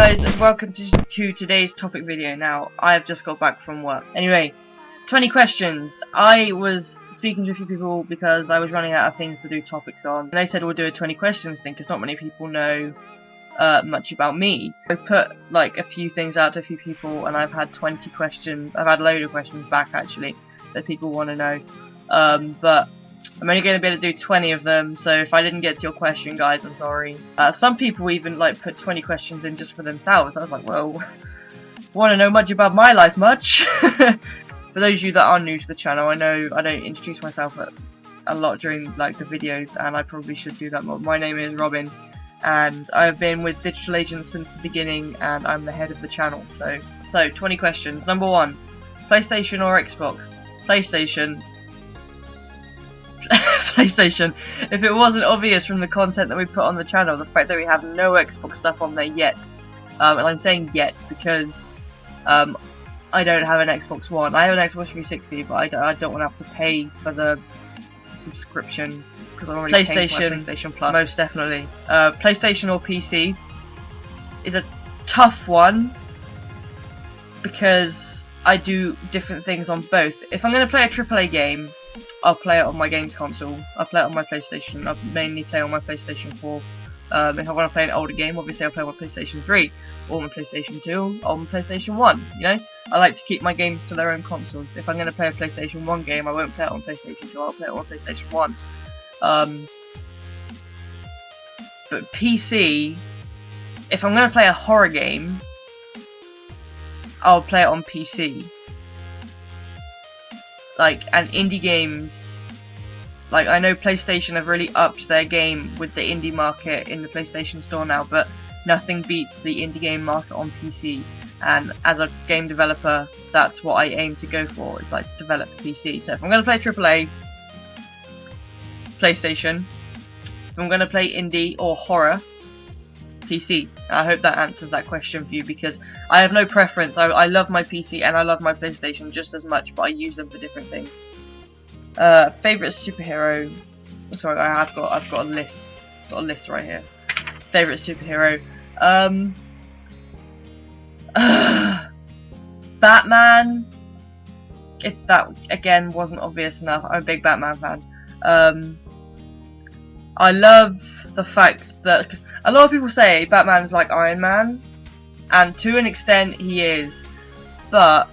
guys, and welcome to today's topic video. Now, I have just got back from work. Anyway, 20 questions. I was speaking to a few people because I was running out of things to do topics on. And they said we'll do a 20 questions thing because not many people know much about me. I put like a few things out to a few people and I've had 20 questions. I've had a load of questions back actually that people want to know. But I'm only going to be able to do 20 of them, so if I didn't get to your question, guys, I'm sorry. Some people even like put 20 questions in just for themselves. I was like, well, want to know much about my life much? For those of you that are new to the channel, I know I don't introduce myself a lot during like the videos, and I probably should do that more. My name is Robin, and I've been with Digital Agents since the beginning, and I'm the head of the channel. So 20 questions. Number 1, PlayStation or Xbox? PlayStation. PlayStation. If it wasn't obvious from the content that we put on the channel, the fact that we have no Xbox stuff on there yet, and I'm saying yet because I don't have an Xbox One. I have an Xbox 360, but I don't want to have to pay for the subscription because I'm already paying for my PlayStation Plus. Most definitely. PlayStation or PC is a tough one because I do different things on both. If I'm going to play a AAA game, I'll play it on my games console. I'll play it on my PlayStation. I'll mainly play on my PlayStation 4. If I want to play an older game, obviously I'll play on my PlayStation 3, or my PlayStation 2, or my PlayStation 1, you know? I like to keep my games to their own consoles. If I'm going to play a PlayStation 1 game, I won't play it on PlayStation 2, I'll play it on PlayStation 1. But PC, if I'm going to play a horror game, I'll play it on PC. Like, and indie games, like I know PlayStation have really upped their game with the indie market in the PlayStation Store now, but nothing beats the indie game market on PC. And as a game developer, that's what I aim to go for, is like develop PC. So if I'm going to play AAA, PlayStation. If I'm going to play indie or horror, PC. I hope that answers that question for you, because I have no preference. I love my PC and I love my PlayStation just as much, but I use them for different things. Favorite superhero. Sorry, I've got a list. Got a list right here. Favorite superhero. Batman. If that again wasn't obvious enough, I'm a big Batman fan. I love the fact that, cause a lot of people say Batman's like Iron Man, and to an extent he is, but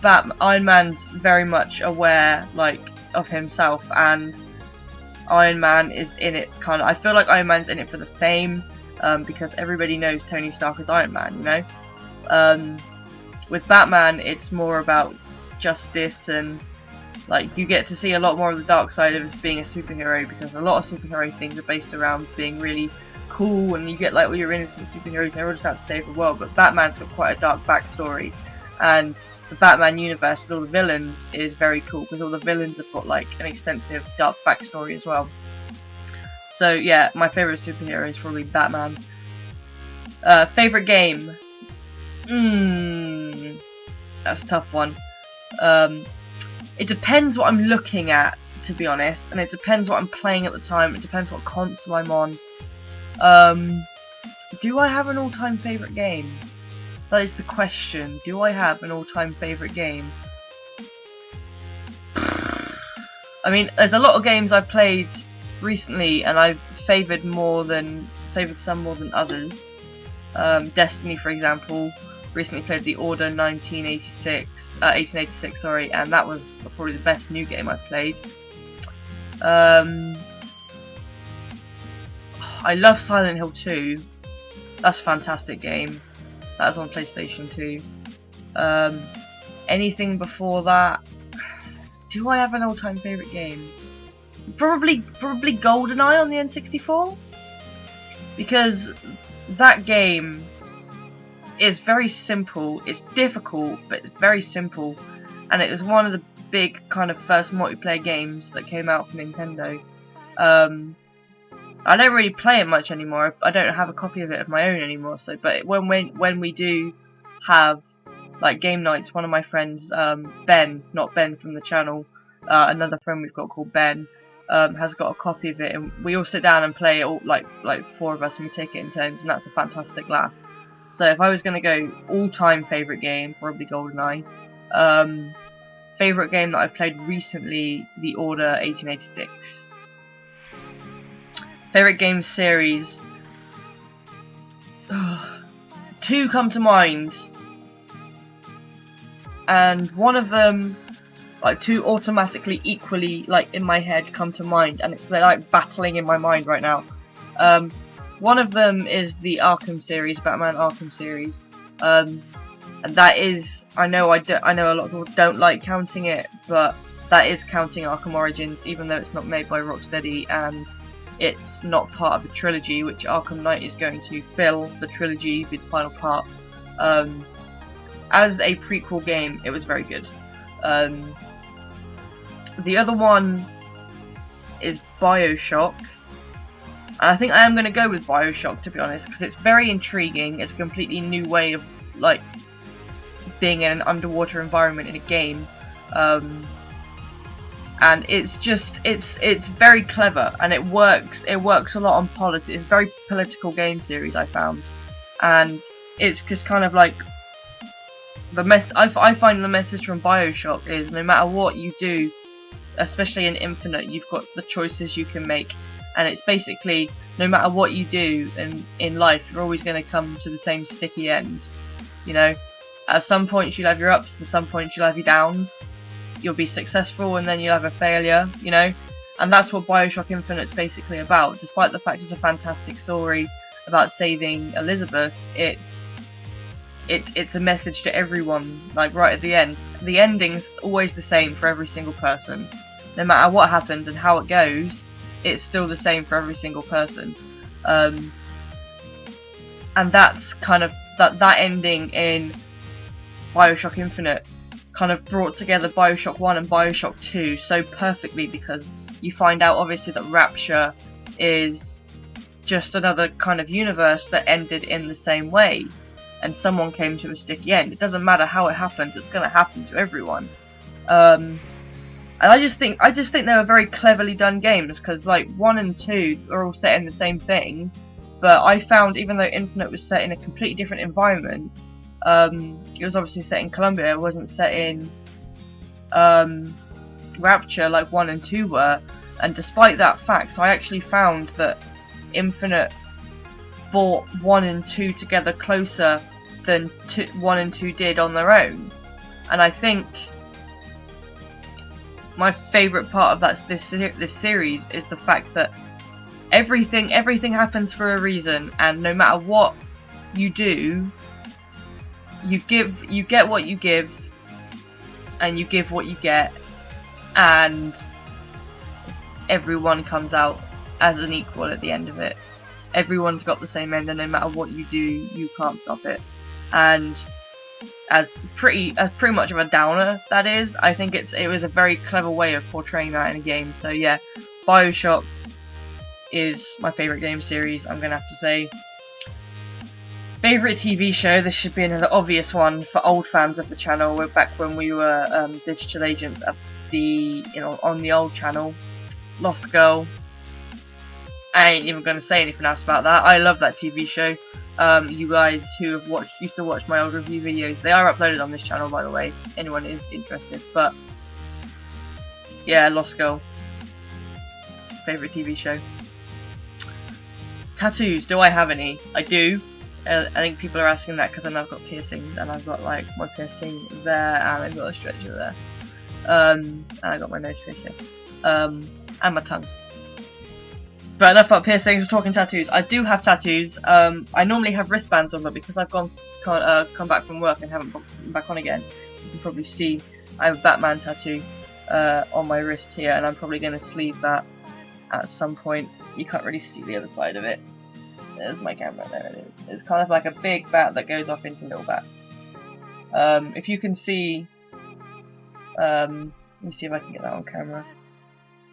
Iron Man's very much aware like of himself, and Iron Man is in it kind of. I feel like Iron Man's in it for the fame, because everybody knows Tony Stark is Iron Man, you know. With Batman, it's more about justice, and like you get to see a lot more of the dark side of us being a superhero, because a lot of superhero things are based around being really cool, and you get like all your innocent superheroes and they're all just out to save the world. But Batman's got quite a dark backstory, and the Batman universe with all the villains is very cool, because all the villains have got like an extensive dark backstory as well. So yeah, my favourite superhero is probably Batman. Favourite game? That's a tough one. It depends what I'm looking at, to be honest, and it depends what I'm playing at the time. It depends what console I'm on. Do I have an all-time favourite game? That is the question. Do I have an all-time favourite game? I mean, there's a lot of games I've played recently, and I've favoured some more than others. Destiny, for example. Recently played The Order 1886, sorry, and that was probably the best new game I've played. I love Silent Hill 2. That's a fantastic game. That's on PlayStation 2. Anything before that? Do I have an all-time favourite game? Probably GoldenEye on the N64, because that game is very simple. It's difficult, but it's very simple, and it was one of the big kind of first multiplayer games that came out from Nintendo. I don't really play it much anymore. I don't have a copy of it of my own anymore. So, but when we do have like game nights, one of my friends, Ben, not Ben from the channel, another friend we've got called Ben, has got a copy of it, and we all sit down and play it all, like 4 of us, and we take it in turns, and that's a fantastic laugh. So if I was going to go all-time favourite game, probably GoldenEye. Favourite game that I've played recently, The Order 1886. Favourite game series. Two come to mind. And one of them, like two automatically equally like in my head come to mind, and they're like battling in my mind right now. One of them is the Arkham series, Batman Arkham series, and that is, I know a lot of people don't like counting it, but that is counting Arkham Origins, even though it's not made by Rocksteady and it's not part of the trilogy, which Arkham Knight is going to fill the trilogy with the final part. As a prequel game, it was very good. The other one is BioShock. And I think I am going to go with BioShock, to be honest, because it's very intriguing. It's a completely new way of like being in an underwater environment in a game, and it's just it's very clever, and it works a lot on politics. It's a very political game series, I found, and it's just kind of like I find the message from BioShock is no matter what you do, especially in Infinite, you've got the choices you can make. And it's basically, no matter what you do in life, you're always going to come to the same sticky end. You know, at some points you'll have your ups, and some points you'll have your downs. You'll be successful, and then you'll have a failure. You know, and that's what BioShock Infinite's basically about. Despite the fact it's a fantastic story about saving Elizabeth, it's a message to everyone. Like right at the end, the ending's always the same for every single person. No matter what happens and how it goes, it's still the same for every single person, and that's kind of that ending in BioShock Infinite kind of brought together BioShock 1 and BioShock 2 so perfectly, because you find out obviously that Rapture is just another kind of universe that ended in the same way, and someone came to a sticky end. It doesn't matter how it happens; it's going to happen to everyone. And I just think they were very cleverly done games, because like 1 and 2 are all set in the same thing, but I found even though Infinite was set in a completely different environment, it was obviously set in Columbia. It wasn't set in Rapture like 1 and 2 were, and despite that fact, I actually found that Infinite brought 1 and 2 together closer than 1 and 2 did on their own, and I think my favourite part of this series is the fact that everything happens for a reason, and no matter what you do, you get what you give, and you give what you get, and everyone comes out as an equal at the end of it. Everyone's got the same end, and no matter what you do, you can't stop it. And as pretty much of a downer that is, I think it was a very clever way of portraying that in a game. So yeah, BioShock is my favourite game series, I'm gonna have to say. Favourite TV show, this should be another obvious one for old fans of the channel. We're back when we were digital agents at on the old channel. Lost Girl. I ain't even gonna say anything else about that. I love that TV show. You guys who have used to watch my old review videos, they are uploaded on this channel, by the way, if anyone is interested. But yeah, Lost Girl, favourite TV show. Tattoos, do I have any? I do. I think people are asking that because I know I've got piercings, and I've got like my piercing there, and I've got a stretcher there, and I got my nose piercing, and my tongue. But enough about piercings, we're talking tattoos. I do have tattoos. I normally have wristbands on, but because I've come back from work and haven't been back on again, you can probably see I have a Batman tattoo on my wrist here, and I'm probably going to sleeve that at some point. You can't really see the other side of it. There's my camera, there it is. It's kind of like a big bat that goes off into little bats. If you can see, let me see if I can get that on camera.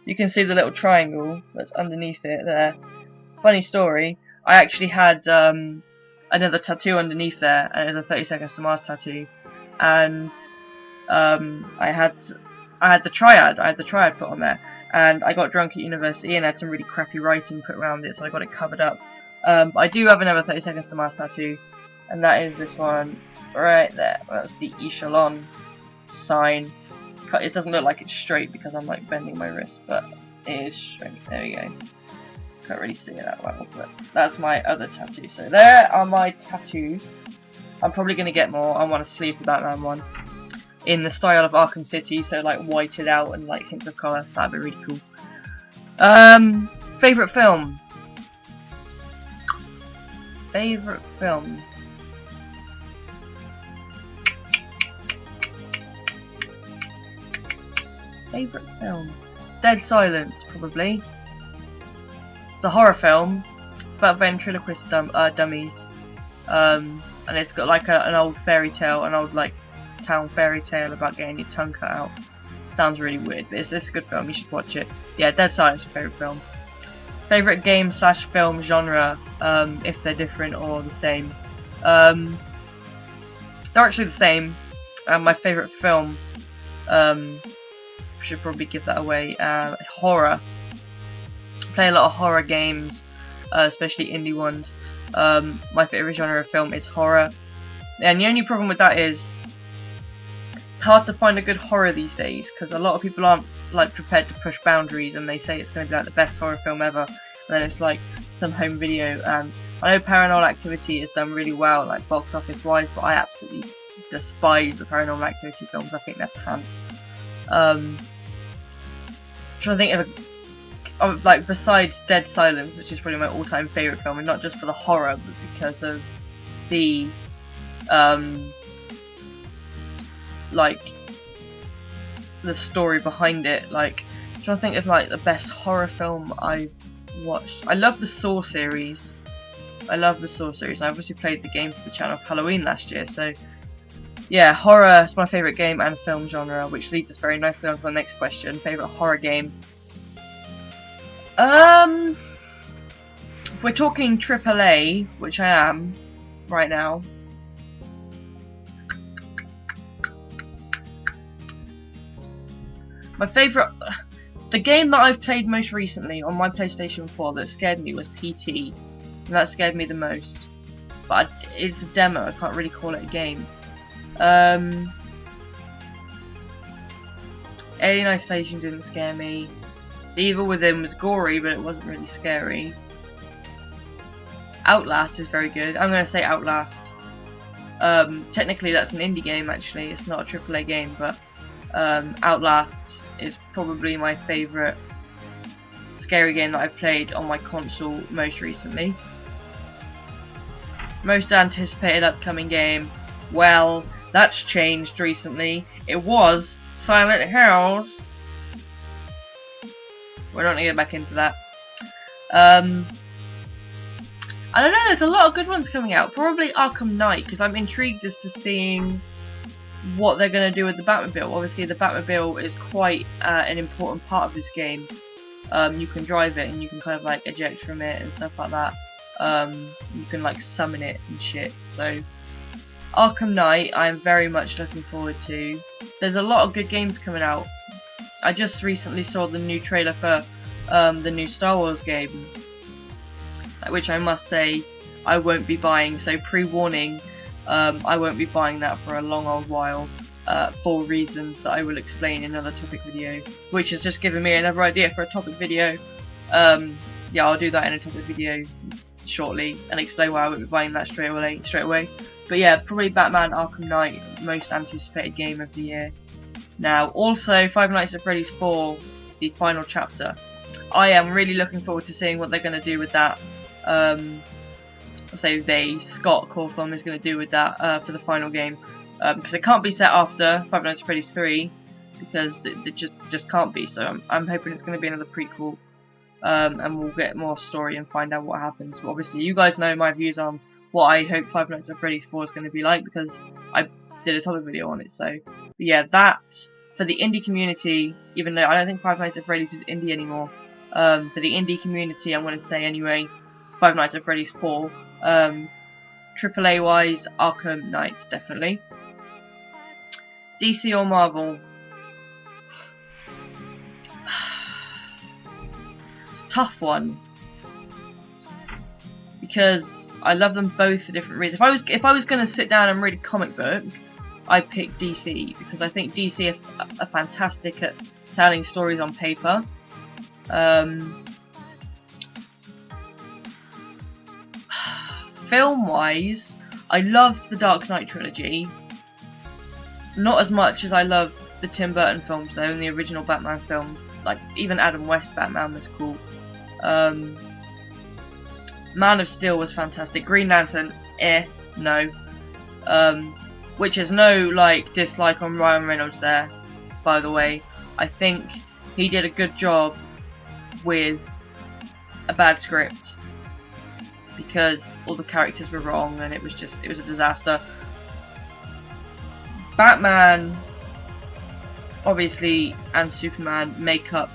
You can see the little triangle that's underneath it there. Funny story, I actually had another tattoo underneath there, and it was a 30 Seconds to Mars tattoo. And I had the triad put on there, and I got drunk at university and had some really crappy writing put around it, so I got it covered up. I do have another 30 Seconds to Mars tattoo. and that is this one right there. That's the echelon sign. It doesn't look like it's straight because I'm like bending my wrist, but it is straight. There we go. Can't really see it that well, but that's my other tattoo. So there are my tattoos. I'm probably going to get more. I want to sleeve the Batman one in the style of Arkham City, so like whited out and like hints of colour. That'd be really cool. Favourite film? Favourite film? Favourite film? Dead Silence, probably. It's a horror film. It's about ventriloquist dummies. And it's got like an old fairy tale, an old like town fairy tale about getting your tongue cut out. Sounds really weird, but it's a good film. You should watch it. Yeah, Dead Silence is my favourite film. Favourite game / film genre, if they're different or the same. They're actually the same. My favourite film, should probably give that away. Horror. Play a lot of horror games, especially indie ones. My favourite genre of film is horror. And the only problem with that is it's hard to find a good horror these days because a lot of people aren't like prepared to push boundaries, and they say it's going to be like the best horror film ever, and then it's like some home video. And I know Paranormal Activity has done really well, like box office wise, but I absolutely despise the Paranormal Activity films. I think they're pants. I'm trying to think of like besides Dead Silence, which is probably my all-time favourite film, and not just for the horror, but because of the like the story behind it. Like, I'm trying to think of like the best horror film I've watched. I love the Saw series. I obviously played the game for the channel of Halloween last year, so yeah, horror is my favourite game and film genre, which leads us very nicely on to the next question. Favourite horror game? If we're talking AAA, which I am right now, my favourite, the game that I've played most recently on my PlayStation 4 that scared me was PT, and that scared me the most. But it's a demo, I can't really call it a game. Alien Isolation didn't scare me. The Evil Within was gory, but it wasn't really scary. Outlast is very good. I'm going to say Outlast. Technically that's an indie game actually, it's not a AAA game, but Outlast is probably my favourite scary game that I've played on my console most recently. Most anticipated upcoming game, well, that's changed recently. It was Silent Hills. We're not going to get back into that. I don't know, there's a lot of good ones coming out. Probably Arkham Knight, because I'm intrigued as to seeing what they're going to do with the Batmobile. Obviously the Batmobile is quite an important part of this game. You can drive it and you can kind of like eject from it and stuff like that. You can like summon it and shit. So Arkham Knight I'm very much looking forward to. There's a lot of good games coming out. I just recently saw the new trailer for the new Star Wars game, which I must say I won't be buying, so pre-warning, I won't be buying that for a long old while, for reasons that I will explain in another topic video, which has just given me another idea for a topic video. Yeah, I'll do that in a topic video shortly and explain why I won't be buying that straight away. But yeah, probably Batman Arkham Knight, most anticipated game of the year. Now, also Five Nights at Freddy's 4, the final chapter. I am really looking forward to seeing what they're going to do with that. Scott Cawthon is going to do with that for the final game, because it can't be set after Five Nights at Freddy's 3, because it just can't be. So I'm hoping it's going to be another prequel, and we'll get more story and find out what happens. But obviously, you guys know my views on what I hope Five Nights at Freddy's 4 is going to be like, because I did a topic video on it. So but yeah, that for the indie community, even though I don't think Five Nights at Freddy's is indie anymore, for the indie community, I'm going to say anyway, Five Nights at Freddy's 4. AAA wise, Arkham Knight, definitely. DC or Marvel? It's a tough one, because I love them both for different reasons. If I was going to sit down and read a comic book, I'd pick DC, because I think DC are fantastic at telling stories on paper. Film-wise, I loved the Dark Knight trilogy. Not as much as I loved the Tim Burton films though, and the original Batman films. Like, even Adam West Batman was cool. Man of Steel was fantastic. Green Lantern, no. Which is no, like, dislike on Ryan Reynolds there, by the way. I think he did a good job with a bad script, because all the characters were wrong and it was a disaster. Batman, obviously, and Superman make up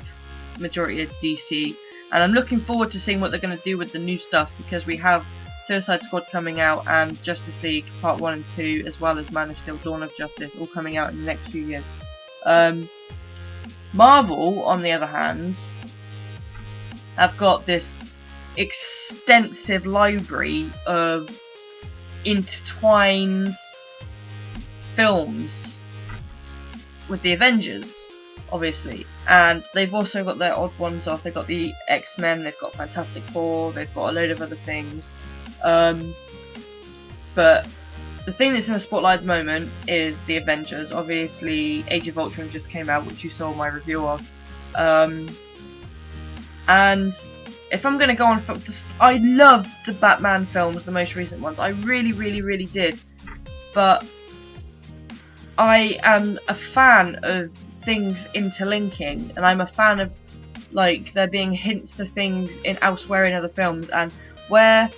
majority of DC, and I'm looking forward to seeing what they're going to do with the new stuff, because we have Suicide Squad coming out and Justice League Part 1 and 2, as well as Man of Steel Dawn of Justice, all coming out in the next few years. Marvel, on the other hand, have got this extensive library of intertwined films with the Avengers, obviously, and they've also got their odd ones off. They've got the X-Men, they've got Fantastic Four, they've got a load of other things. But the thing that's in the spotlight at the moment is the Avengers. Obviously, Age of Ultron just came out, which you saw my review of. And if I'm going to go on, I loved the Batman films, the most recent ones. I really, really, really did. But I am a fan of things interlinking, and I'm a fan of, like, there being hints to things elsewhere in other films, and where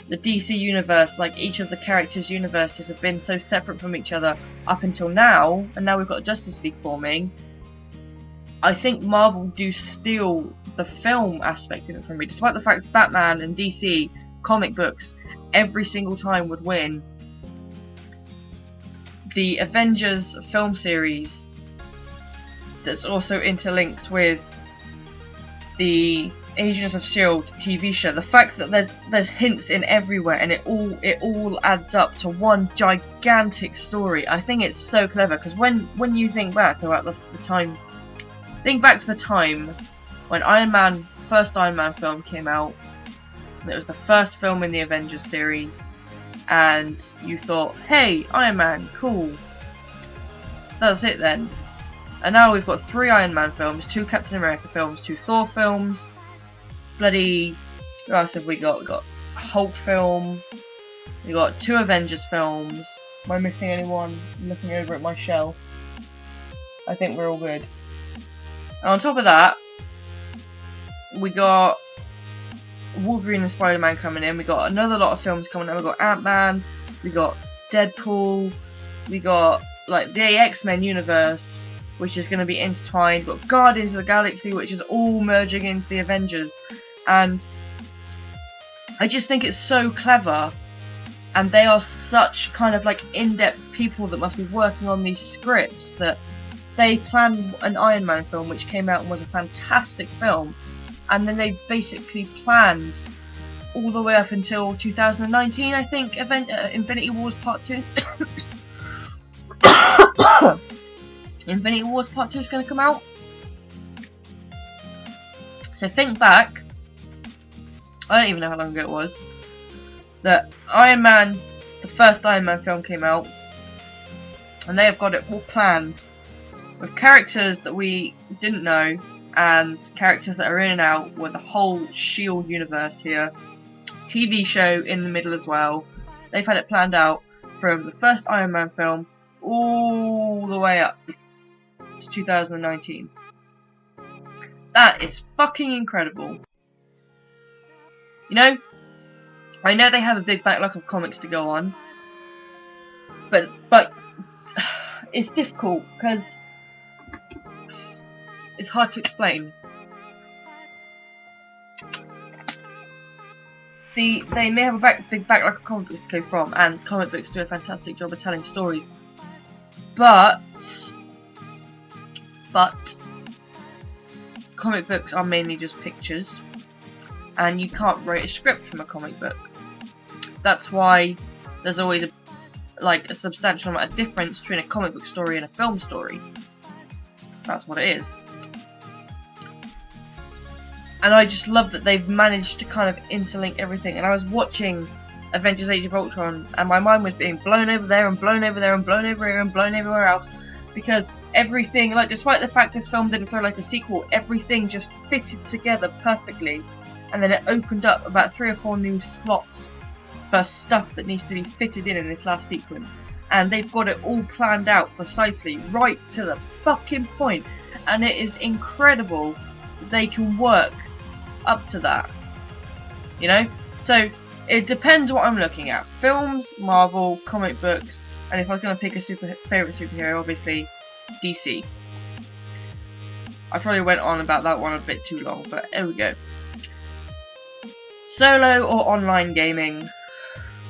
the DC universe, like, each of the characters' universes have been so separate from each other up until now, and now we've got Justice League forming. I think Marvel do steal the film aspect of it from me, despite the fact Batman and DC comic books every single time would win. The Avengers film series that's also interlinked with the Agents of S.H.I.E.L.D. TV show, the fact that there's hints in everywhere and it all adds up to one gigantic story. I think it's so clever, because when you think back about the time, think back to the time when first Iron Man film came out, and it was the first film in the Avengers series, and you thought, hey, Iron Man, cool. That's it then. And now we've got 3 Iron Man films, 2 Captain America films, 2 Thor films, bloody, what else have we got? We've got a Hulk film, we got 2 Avengers films. Am I missing anyone? I'm looking over at my shelf. I think we're all good. And on top of that, we got Wolverine and Spider-Man coming in. We got another lot of films coming in. We got Ant-Man, we got Deadpool, we got, like, the X-Men universe, which is going to be intertwined. We've got Guardians of the Galaxy, which is all merging into the Avengers. And I just think it's so clever. And they are such kind of, like, in-depth people that must be working on these scripts, that they planned an Iron Man film, which came out and was a fantastic film. And then they basically planned all the way up until 2019, I think, Infinity Wars Part 2. Infinity Wars Part 2 is going to come out. So think back, I don't even know how long ago it was, that Iron Man, the first Iron Man film came out, and they have got it all planned with characters that we didn't know, and characters that are in and out, with the whole S.H.I.E.L.D. universe here. TV show in the middle as well. They've had it planned out from the first Iron Man film all the way up to 2019. That is fucking incredible. You know, I know they have a big backlog of comics to go on, but it's difficult because it's hard to explain. They may have a big backlog of comic books to go from, and comic books do a fantastic job of telling stories, but comic books are mainly just pictures, and you can't write a script from a comic book. that's why there's always a substantial amount of difference between a comic book story and a film story. That's what it is. And I just love that they've managed to kind of interlink everything. And I was watching Avengers Age of Ultron, and my mind was being blown over there and blown over there and blown over here and blown everywhere else, because everything, like, despite the fact this film didn't feel like a sequel, everything just fitted together perfectly. And then it opened up about 3 or 4 new slots for stuff that needs to be fitted in this last sequence. And they've got it all planned out precisely, right to the fucking point. And it is incredible that they can work up to that. You know? So, it depends what I'm looking at. Films, Marvel, comic books, and if I was going to pick a favourite superhero, obviously DC. I probably went on about that one a bit too long, but there we go. Solo or online gaming?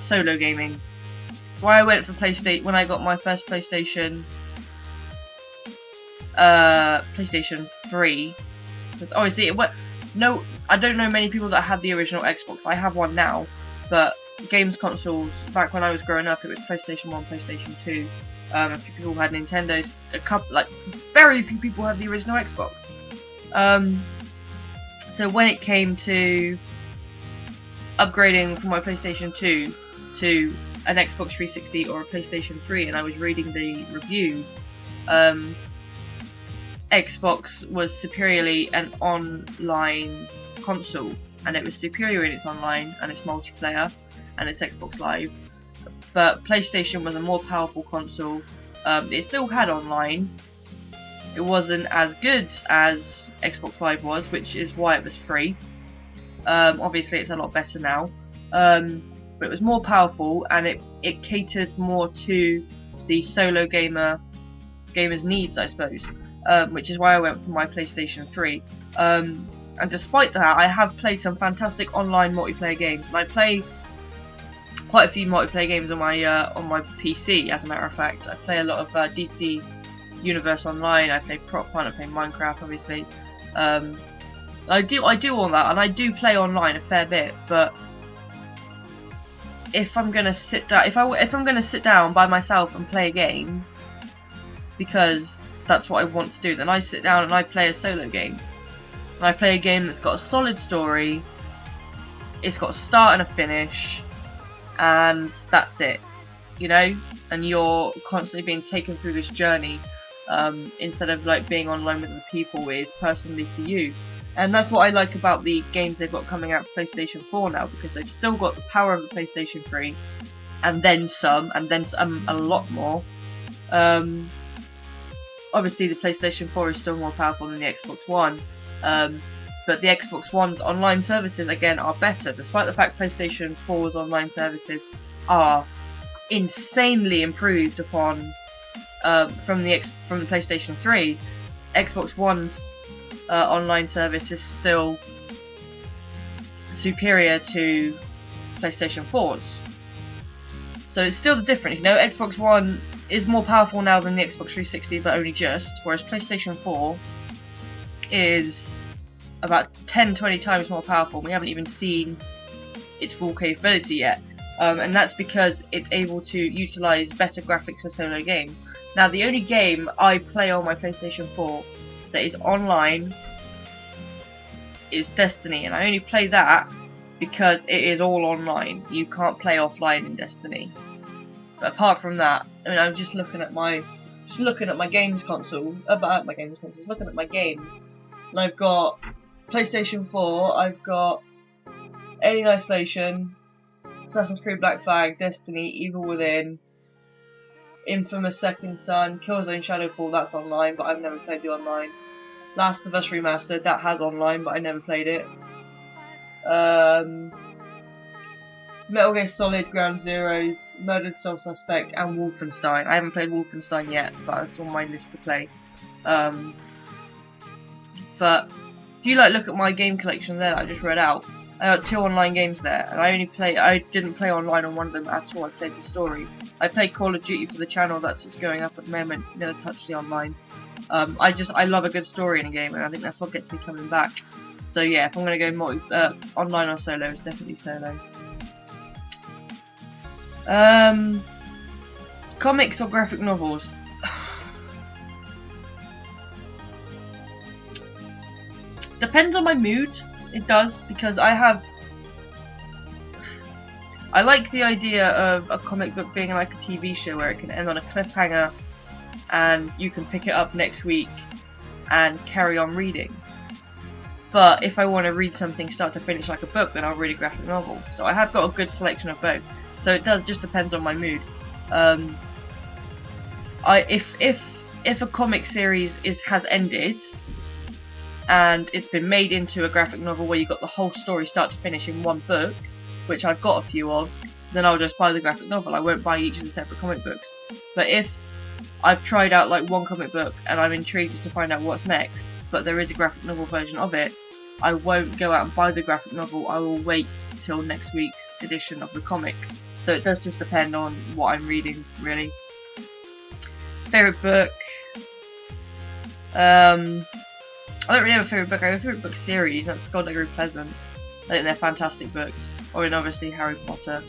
Solo gaming. That's why I went for PlayStation when I got my first PlayStation 3. Because obviously no, I don't know many people that had the original Xbox. I have one now, but games consoles back when I was growing up, it was PlayStation 1, PlayStation 2. A few people had Nintendos. Very few people had the original Xbox. So when it came to upgrading from my PlayStation 2 to an Xbox 360 or a PlayStation 3, and I was reading the reviews, Xbox was superiorly an online console, and it was superior in its online and its multiplayer and its Xbox Live. But PlayStation was a more powerful console. It still had online. It wasn't as good as Xbox Live was, which is why it was free. Obviously it's a lot better now. But it was more powerful, and it catered more to the solo gamer's needs, I suppose. Which is why I went for my PlayStation 3. And despite that, I have played some fantastic online multiplayer games. And I play quite a few multiplayer games on my PC. As a matter of fact, I play a lot of DC Universe Online. I play Prop Hunt. I play Minecraft, obviously. I do all that, and I do play online a fair bit. But if I'm gonna sit down, if I'm gonna sit down by myself and play a game, because that's what I want to do, then I sit down and I play a solo game. And I play a game that's got a solid story. It's got a start and a finish. And that's it, you know, and you're constantly being taken through this journey, instead of like being online with other people. It is personally for you, and that's what I like about the games they've got coming out for PlayStation 4 now, because they've still got the power of the PlayStation 3, and then some a lot more. Obviously the PlayStation 4 is still more powerful than the Xbox One, but the Xbox One's online services, again, are better, despite the fact PlayStation 4's online services are insanely improved upon from the PlayStation 3. Xbox One's online service is still superior to PlayStation 4's. So it's still different, you know. Xbox One is more powerful now than the Xbox 360, but only just, whereas PlayStation 4 is about 10-20 times more powerful. We haven't even seen its full capability yet, and that's because it's able to utilize better graphics for solo games. Now, the only game I play on my PlayStation 4 that is online is Destiny, and I only play that because it is all online. You can't play offline in Destiny. But apart from that, I mean, I'm just looking at my games console, looking at my games, and I've got PlayStation 4, I've got Alien Isolation, Assassin's Creed Black Flag, Destiny, Evil Within, Infamous Second Son, Killzone Shadowfall, that's online, but I've never played the online. Last of Us Remastered, that has online, but I never played it. Metal Gear Solid, Ground Zeroes, Murdered Soul Suspect, and Wolfenstein. I haven't played Wolfenstein yet, but that's on my list to play. But if you look at my game collection there that I just read out, I got 2 online games there, and I didn't play online on one of them at all. I played the story. I played Call of Duty for the channel that's just going up at the moment. Never touched the online. I love a good story in a game, and I think that's what gets me coming back. So yeah, if I'm gonna go online or solo, it's definitely solo. Comics or graphic novels? Depends on my mood. It does, because I like the idea of a comic book being like a TV show where it can end on a cliffhanger and you can pick it up next week and carry on reading. But if I want to read something start to finish like a book, then I'll read a graphic novel. So I have got a good selection of both. So it does just depends on my mood. If a comic series has ended and it's been made into a graphic novel where you got the whole story start to finish in one book, which I've got a few of, then I'll just buy the graphic novel. I won't buy each of the separate comic books. But if I've tried out like one comic book and I'm intrigued as to find out what's next, but there is a graphic novel version of it, I won't go out and buy the graphic novel. I will wait till next week's edition of the comic. So it does just depend on what I'm reading, really. Favourite book? I don't really have a favourite book. I have a favourite book series. That's Skullduggery Pleasant. I think they're fantastic books. Or in obviously Harry Potter.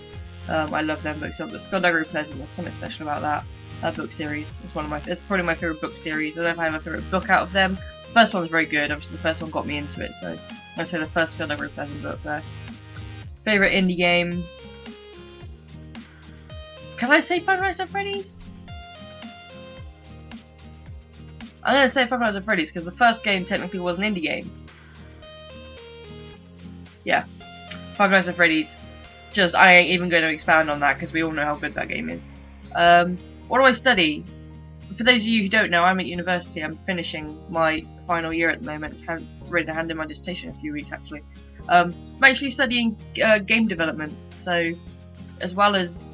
I love them books. But Skullduggery Pleasant, there's something special about that book series. It's probably my favourite book series. I don't know if I have a favourite book out of them. The first one's very good. Obviously the first one got me into it, so I'd say the first Skullduggery Pleasant book there. Favourite indie game? Can I say Five Nights at Freddy's? I'm going to say Five Nights at Freddy's because the first game technically was an indie game. Yeah. Five Nights at Freddy's. Just, I ain't even going to expand on that because we all know how good that game is. What do I study? For those of you who don't know, I'm at university. I'm finishing my final year at the moment. I'm ready to hand in my dissertation in a few weeks actually. I'm actually studying game development. So, as well as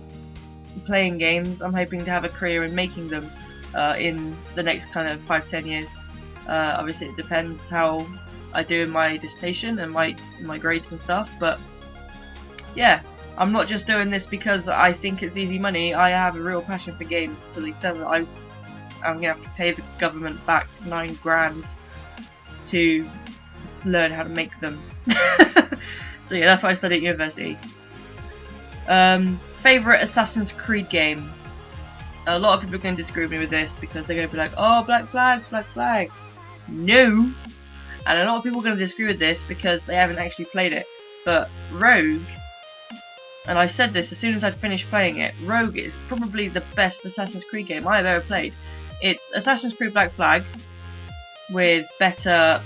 playing games, I'm hoping to have a career in making them in the next kind of 5-10 years. Obviously it depends how I do in my dissertation and my grades and stuff, but yeah, I'm not just doing this because I think it's easy money. I have a real passion for games to the extent that I'm gonna have to pay the government back $9 grand to learn how to make them. So yeah, that's why I study at university. Favourite Assassin's Creed game? A lot of people are going to disagree with me with this because they're going to be like, oh, Black Flag, Black Flag. No! And a lot of people are going to disagree with this because they haven't actually played it. But Rogue, and I said this as soon as I'd finished playing it, Rogue is probably the best Assassin's Creed game I've ever played. It's Assassin's Creed Black Flag with better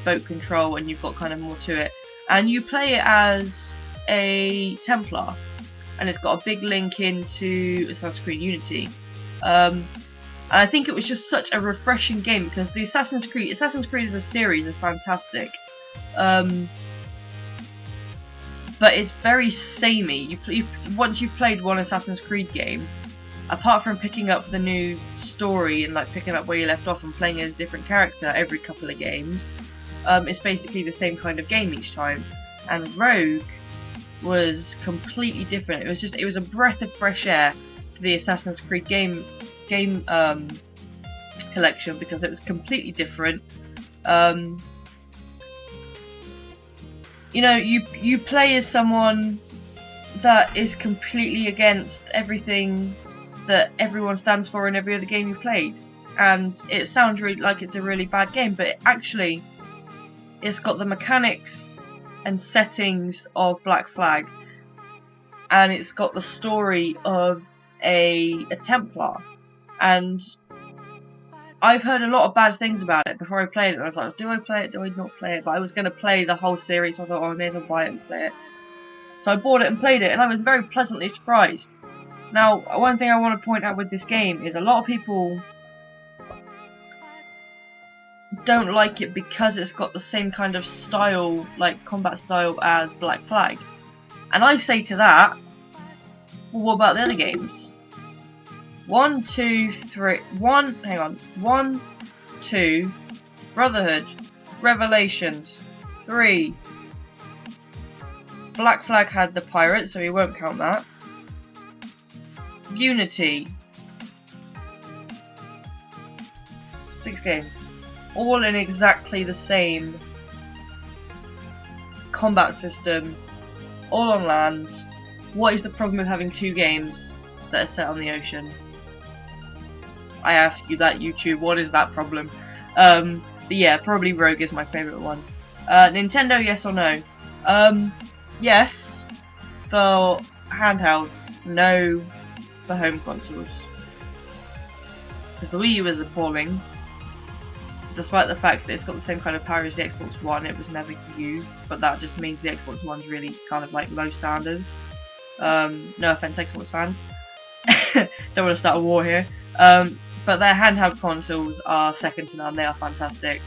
boat control, and you've got kind of more to it. And you play it as a Templar, and it's got a big link into Assassin's Creed Unity. And I think it was just such a refreshing game because the Assassin's Creed as a series is fantastic. But it's very samey. Once you've played one Assassin's Creed game, apart from picking up the new story and like picking up where you left off and playing as a different character every couple of games, it's basically the same kind of game each time. And Rogue was completely different. It was a breath of fresh air for the Assassin's Creed game collection because it was completely different. You know, you play as someone that is completely against everything that everyone stands for in every other game you played, and it sounds really like it's a really bad game, but actually it's got the mechanics and settings of Black Flag, and it's got the story of a Templar. And I've heard a lot of bad things about it before I played it. I was like, do I play it? Do I not play it? But I was going to play the whole series, so I thought, oh, I may as well buy it and play it. So I bought it and played it, and I was very pleasantly surprised. Now, one thing I want to point out with this game is a lot of people don't like it because it's got the same kind of style, like combat style, as Black Flag. And I say to that, well, what about the other games? 1, 2, Brotherhood, Revelations, 3. Black Flag had the pirates, so we won't count that. Unity. 6 games. All in exactly the same combat system, all on land, What is the problem with having 2 games that are set on the ocean? I ask you that, YouTube. What is that problem? But yeah, probably Rogue is my favourite one. Nintendo, yes or no? Yes for handhelds, no for home consoles. Because the Wii U is appalling. Despite the fact that it's got the same kind of power as the Xbox One, it was never used. But that just means the Xbox One's really kind of like low standard. No offense, Xbox fans. Don't want to start a war here. But their handheld consoles are second to none. They are fantastic.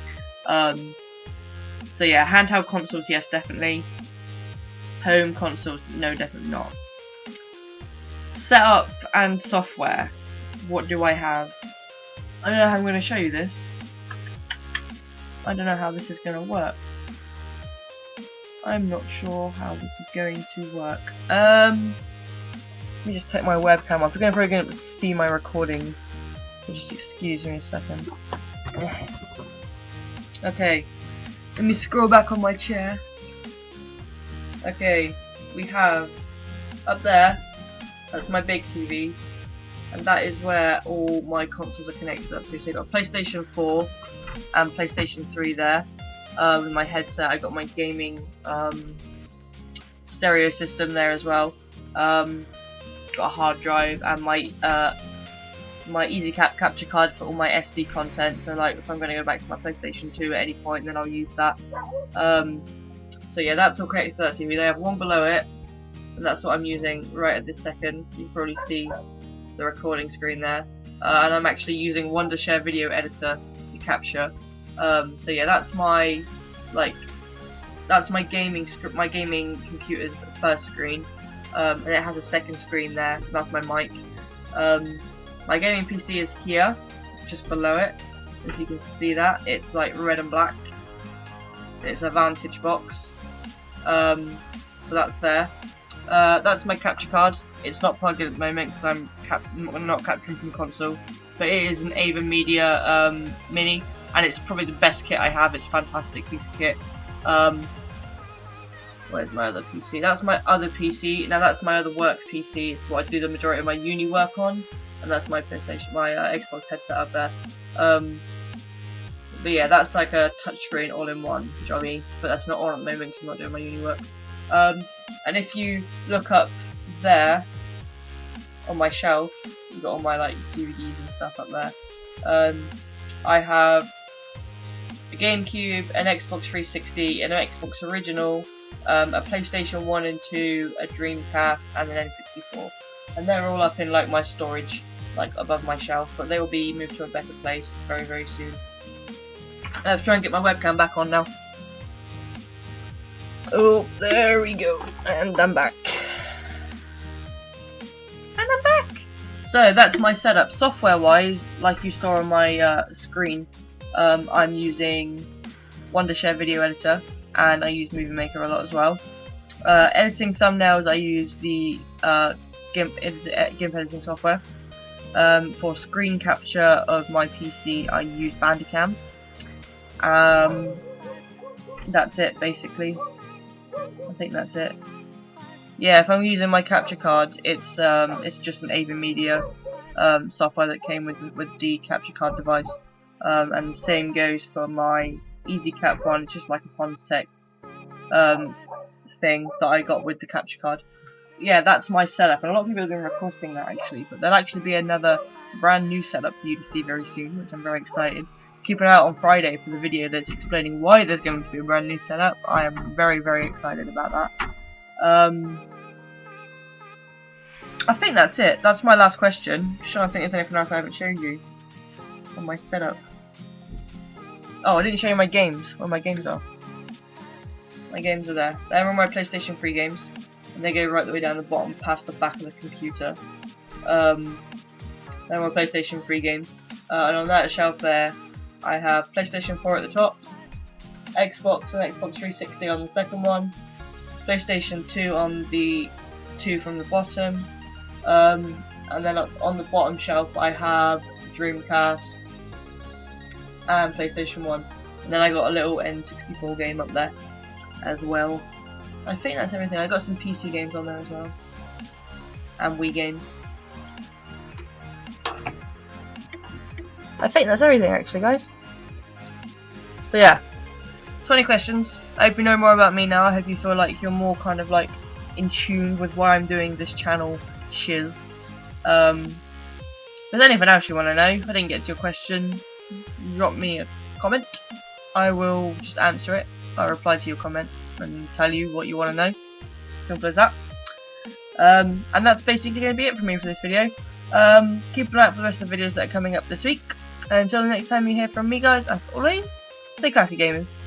So yeah, handheld consoles, yes, definitely. Home consoles, no, definitely not. Setup and software. What do I have? I don't know how I'm going to show you this. I don't know how this is going to work. I'm not sure how this is going to work. Let me just take my webcam off. You're probably going to see my recordings, so just excuse me a second. Okay, let me scroll back on my chair. Okay, we have up there, that's my big TV, and that is where all my consoles are connected up to. So you've got PlayStation 4 and PlayStation 3 there. With my headset, I got my gaming stereo system there as well. Got a hard drive and my EasyCap capture card for all my SD content. So like if I'm going to go back to my PlayStation 2 at any point, then I'll use that. So yeah, that's all connected to that TV. They have one below it, and that's what I'm using right at this second. You can probably see the recording screen there. And I'm actually using Wondershare Video Editor to capture. So yeah, that's my gaming computer's first screen, and it has a second screen there. That's my mic. My gaming PC is here, just below it. If you can see that, it's like red and black. It's a Vantage box. So that's there. That's my capture card. It's not plugged in at the moment because I'm not capturing from console, but it is an AVerMedia Mini. And it's probably the best kit I have. It's a fantastic piece of kit. Where's my other PC? That's my other PC. Now that's my other work PC. It's what I do the majority of my uni work on. And that's my PlayStation, my Xbox headset up there. But yeah, that's like a touchscreen all-in-one, which I mean. But that's not on at the moment because I'm not doing my uni work. And if you look up there on my shelf, you've got all my like DVDs and stuff up there. I have a GameCube, an Xbox 360, an Xbox Original, a PlayStation 1 and 2, a Dreamcast, and an N64. And they're all up in like my storage, like above my shelf, but they will be moved to a better place very, very soon. Let's try and get my webcam back on now. Oh, there we go, and I'm back. And I'm back! So that's my setup. Software-wise, like you saw on my screen, I'm using Wondershare Video Editor, and I use Movie Maker a lot as well. Editing thumbnails, I use the GIMP editing software. For screen capture of my PC, I use Bandicam. That's it, basically. I think that's it. Yeah, if I'm using my capture card, it's just an AVerMedia software that came with the capture card device, and the same goes for my EasyCap one. It's just like a Ponstech thing that I got with the capture card. Yeah, that's my setup, and a lot of people have been requesting that actually, but there'll actually be another brand new setup for you to see very soon, which I'm very excited. Keep an eye out on Friday for the video that's explaining why there's going to be a brand new setup. I am very, very excited about that. I think that's it. That's my last question. I'm sure I think there's anything else I haven't shown you on my setup. Oh, I didn't show you my games. Where my games are. My games are there. They're on my PlayStation 3 games, and they go right the way down the bottom past the back of the computer. They're my PlayStation 3 games. And on that shelf there, I have PlayStation 4 at the top, Xbox and Xbox 360 on the second one, PlayStation 2 on the two from the bottom, and then on the bottom shelf I have Dreamcast and PlayStation 1, and then I got a little N64 game up there as well. I think that's everything. I got some PC games on there as well. and Wii games. I think that's everything actually, guys. So yeah, 20 questions. I hope you know more about me now. I hope you feel like you're more kind of like in tune with why I'm doing this channel shiz. If there's anything else you want to know, I didn't get to your question, drop me a comment. I will just answer it. I'll reply to your comment and tell you what you want to know. Simple as that. And that's basically going to be it for me for this video. Keep an eye out for the rest of the videos that are coming up this week. And until the next time you hear from me, guys, as always, stay classy, gamers.